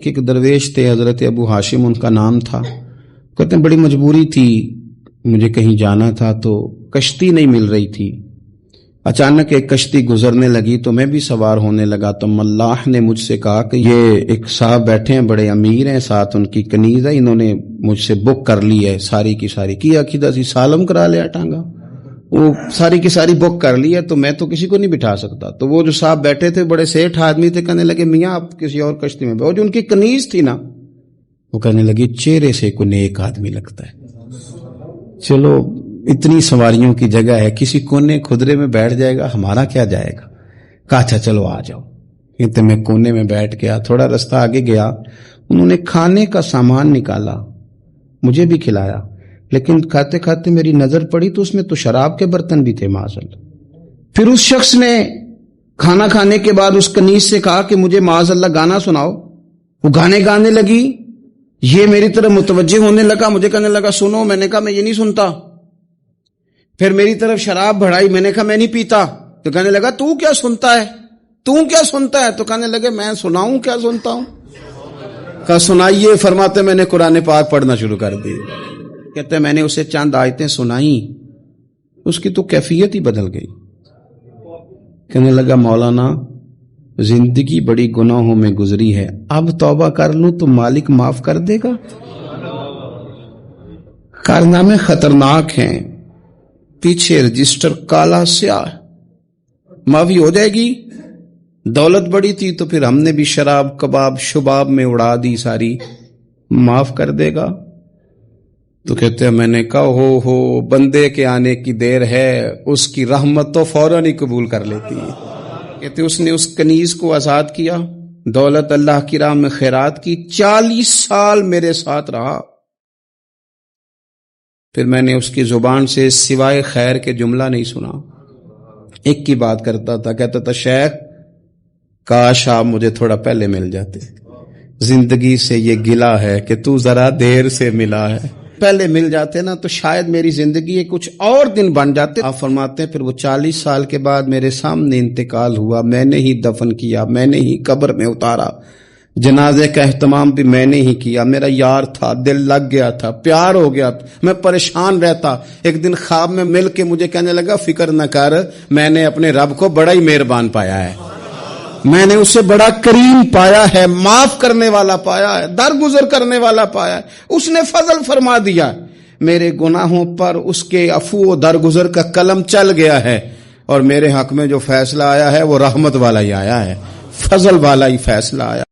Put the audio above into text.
کہ ایک درویش تھے حضرت ابو ہاشم ان کا نام تھا. کہتے ہیں بڑی مجبوری تھی، مجھے کہیں جانا تھا تو کشتی نہیں مل رہی تھی. اچانک ایک کشتی گزرنے لگی تو میں بھی سوار ہونے لگا تو ملاح نے مجھ سے کہا کہ یہ ایک صاحب بیٹھے ہیں بڑے امیر ہیں، ساتھ ان کی کنیز ہے، انہوں نے مجھ سے بک کر لی ہے ساری کی ساری کی عقیدہ سی سالم کرا لیا ٹانگا، وہ ساری کی ساری بک کر لی ہے تو میں تو کسی کو نہیں بٹھا سکتا. تو وہ جو صاحب بیٹھے تھے بڑے سیٹھ آدمی تھے، کہنے لگے میاں آپ کسی اور کشتی میں بیٹھو. جو ان کی کنیز تھی نا وہ کہنے لگی چہرے سے کوئی نیک آدمی لگتا ہے، چلو اتنی سواریوں کی جگہ ہے کسی کونے کھدرے میں بیٹھ جائے گا، ہمارا کیا جائے گا. کہا اچھا چلو آ جاؤ. تو میں کونے میں بیٹھ گیا. تھوڑا رستہ آگے گیا، انہوں نے کھانے کا سامان نکالا، مجھے بھی کھلایا، لیکن کھاتے کھاتے میری نظر پڑی تو اس میں تو شراب کے برتن بھی تھے معاذ اللہ. پھر اس شخص نے کھانا کھانے کے بعد اس کنیز سے کہا کہ مجھے معاذ اللہ گانا سناؤ. وہ گانے گانے لگی، یہ میری طرف متوجہ ہونے لگا، مجھے کہنے لگا سنو. میں نے کہا میں یہ نہیں سنتا. پھر میری طرف شراب بڑھائی، میں نے کہا میں نہیں پیتا. تو کہنے لگا تو کیا سنتا ہے، تو کیا سنتا ہے. تو کہنے لگے میں سناؤں کیا سنتا ہوں. کہا سنائیے. فرماتے میں نے قرآن پاک پڑھنا شروع کر دی. کہتے ہیں میں نے اسے چند آیتیں سنائیں، اس کی تو کیفیت ہی بدل گئی. کہنے لگا مولانا زندگی بڑی گناہوں میں گزری ہے، اب توبہ کر لوں تو مالک معاف کر دے گا. کارنامے خطرناک ہیں، پیچھے رجسٹر کالا سیاہ، معافی ہو جائے گی. دولت بڑی تھی تو پھر ہم نے بھی شراب کباب شباب میں اڑا دی ساری، معاف کر دے گا. تو کہتے ہیں میں نے کہا ہو بندے کے آنے کی دیر ہے، اس کی رحمت تو فوراً ہی قبول کر لیتی ہے. کہتے اس نے اس کنیز کو آزاد کیا، دولت اللہ کی راہ میں خیرات کی، 40 سال میرے ساتھ رہا. پھر میں نے اس کی زبان سے سوائے خیر کے جملہ نہیں سنا. ایک کی بات کرتا تھا، کہتا تھا شیخ کاش آپ مجھے تھوڑا پہلے مل جاتے، زندگی سے یہ گلہ ہے کہ تو ذرا دیر سے ملا ہے. پہلے مل جاتے نا تو شاید میری زندگی کچھ اور دن بن جاتے. آپ فرماتے ہیں پھر وہ 40 سال کے بعد میرے سامنے انتقال ہوا، میں نے ہی دفن کیا، میں نے ہی قبر میں اتارا، جنازے کا اہتمام بھی میں نے ہی کیا. میرا یار تھا، دل لگ گیا تھا، پیار ہو گیا، میں پریشان رہتا. ایک دن خواب میں مل کے مجھے کہنے لگا فکر نہ کر، میں نے اپنے رب کو بڑا ہی مہربان پایا ہے، میں نے اسے بڑا کریم پایا ہے، معاف کرنے والا پایا ہے، درگزر کرنے والا پایا ہے. اس نے فضل فرما دیا، میرے گناہوں پر اس کے عفو و درگزر کا قلم چل گیا ہے، اور میرے حق میں جو فیصلہ آیا ہے وہ رحمت والا ہی آیا ہے، فضل والا ہی فیصلہ آیا.